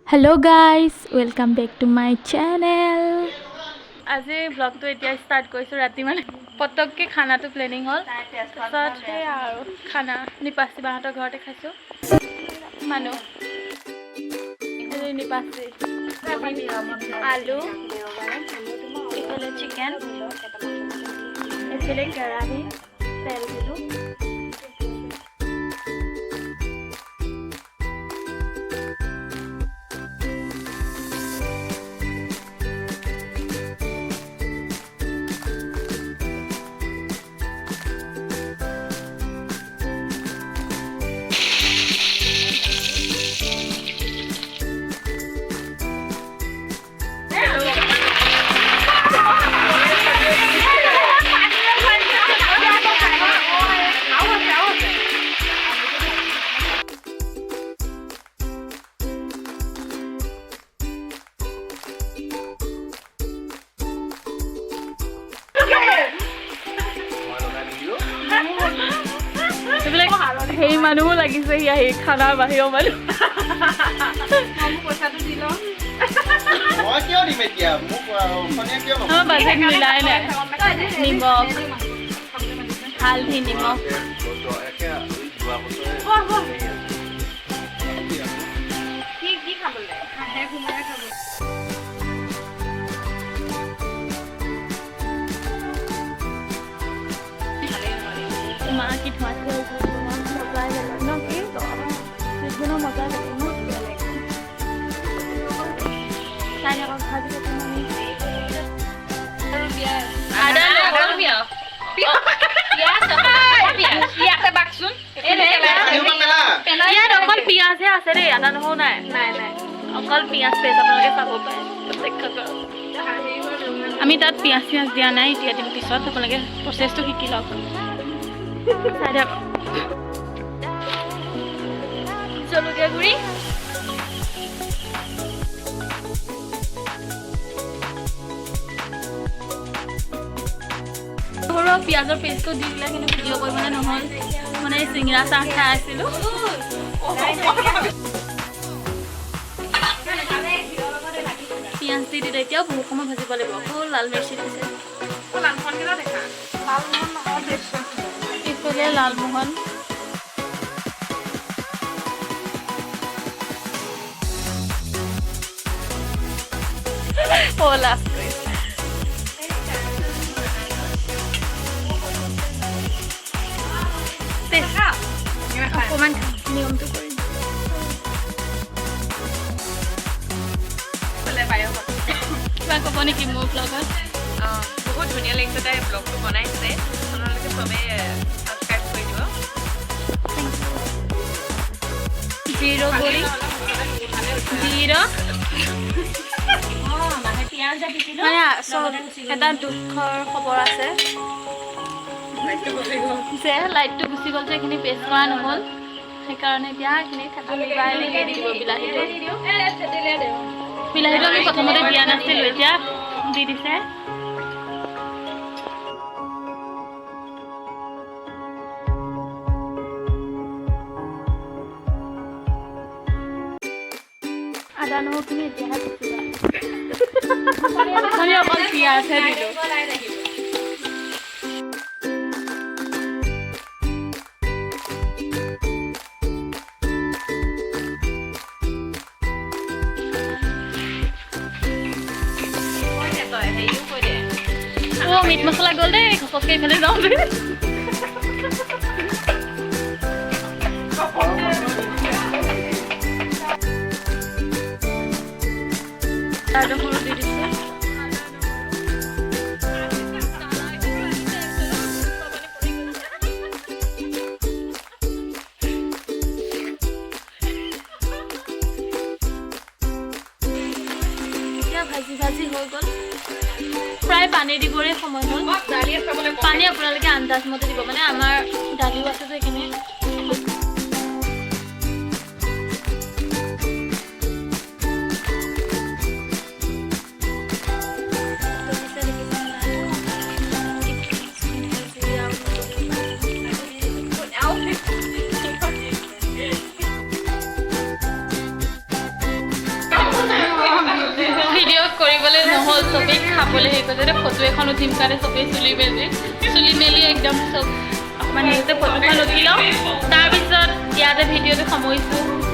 Hello guys, welcome back to my channel. আজি ব্লগটো এতিয়া start কৰিছো ৰাতি মানে পটককে খানাটো প্লেনিং হল তাৰপিছত আৰু খানা নিপাসি বাহঁতৰ ঘৰতে খাইছো মানুহ নিপাসি আলু ইফালে চিকেন ইফালে কেৰাহী তেল দিলো সেই মানুহ লাগিছে ইয়াহি খানাৰ বাহিৰৰ মানুহ পইচাটো দিল মই কিয় দিম এতিয়া মোক ফোনিয়া কিয় নকৰো বাজেট মিলাই নাই নিমখ হালধি নিমখ কি খাবলৈ হাঁহে ঘুমৰাই খাব মা কি ধোঁৱাটো মজাই বেলেগ ন কি যিকোনো মজাই বেলেগ ন চাই আকৌ ভাজি পিঁয়াজহে আছে দেই আদা নহৰু নাই নাই নাই অকল পিঁয়াজ পেষ্ট আপোনালোকে চাব পাৰে প্ৰত্যক্ষ কৰক আমি তাত পিঁয়াজ চিয়াজ দিয়া নাই এতিয়া দিম পিছত আপোনালোকে প্ৰচেছটো শিকি লওক চাই দিয়ক জলকীয়া গুড়ি সৰু পিঁয়াজৰ পেষ্টটো দি দিলে কিন্তু ভিডিঅ' কৰিবলৈ নহ'ল মানে চিঙৰা চাহ খাই আছিলোঁ পিঁয়াজ দি দিলে এতিয়াও বহুত সময় ভাজিব লাগিব আকৌ লাল মিৰ্চি দিছে ইফালে লালমোহন লাষ্ট অকণমান নিয়মটো কৰিম কিবা ক'ব নেকি মোৰ ব্লগত বহুত ধুনীয়া লাগিছে তাই ব্লগটো বনাইছে আপোনালোকে চবেই ছাবস্ক্ৰাইব কৰি দিব জিৰ' গুড়ি জিৰ' মানে এটা দুখৰ খবৰ আছে যে লাইটটো গুচি গ'ল যে এইখিনি পেষ্ট কৰা নহ'ল সেইকাৰণে এতিয়া এইখিনি মিলাই মেলি দি দিব বিলাহীটো আমি প্ৰথমতে দিয়া নাছিলোঁ এতিয়া দি দিছে আদা নহৰুখিনি এতিয়াহে পিছিবা আমি অকল পিঁয়াজহে দিলোঁ মিট মছলা গ'ল দেই ঘপককৈ এইফালে যাওঁ দেই সৰু দি দিছে এতিয়া ভাজি ভাজি হৈ গ'ল প্ৰায় পানী দিবৰে সময় হ'ল পানী আপোনালোকে আন্দাজ মতে দিব মানে আমাৰ দালিও আছে যে এইখিনি চবেই খাবলৈ হেৰি কৰিছে ফটো এখন উঠিম কাৰণে চবেই চুলি মেলি একদম চব অকণমান নিজে ফটোখন উঠি লওঁ তাৰপিছত ইয়াতে ভিডিঅ'টো সামৰিছোঁ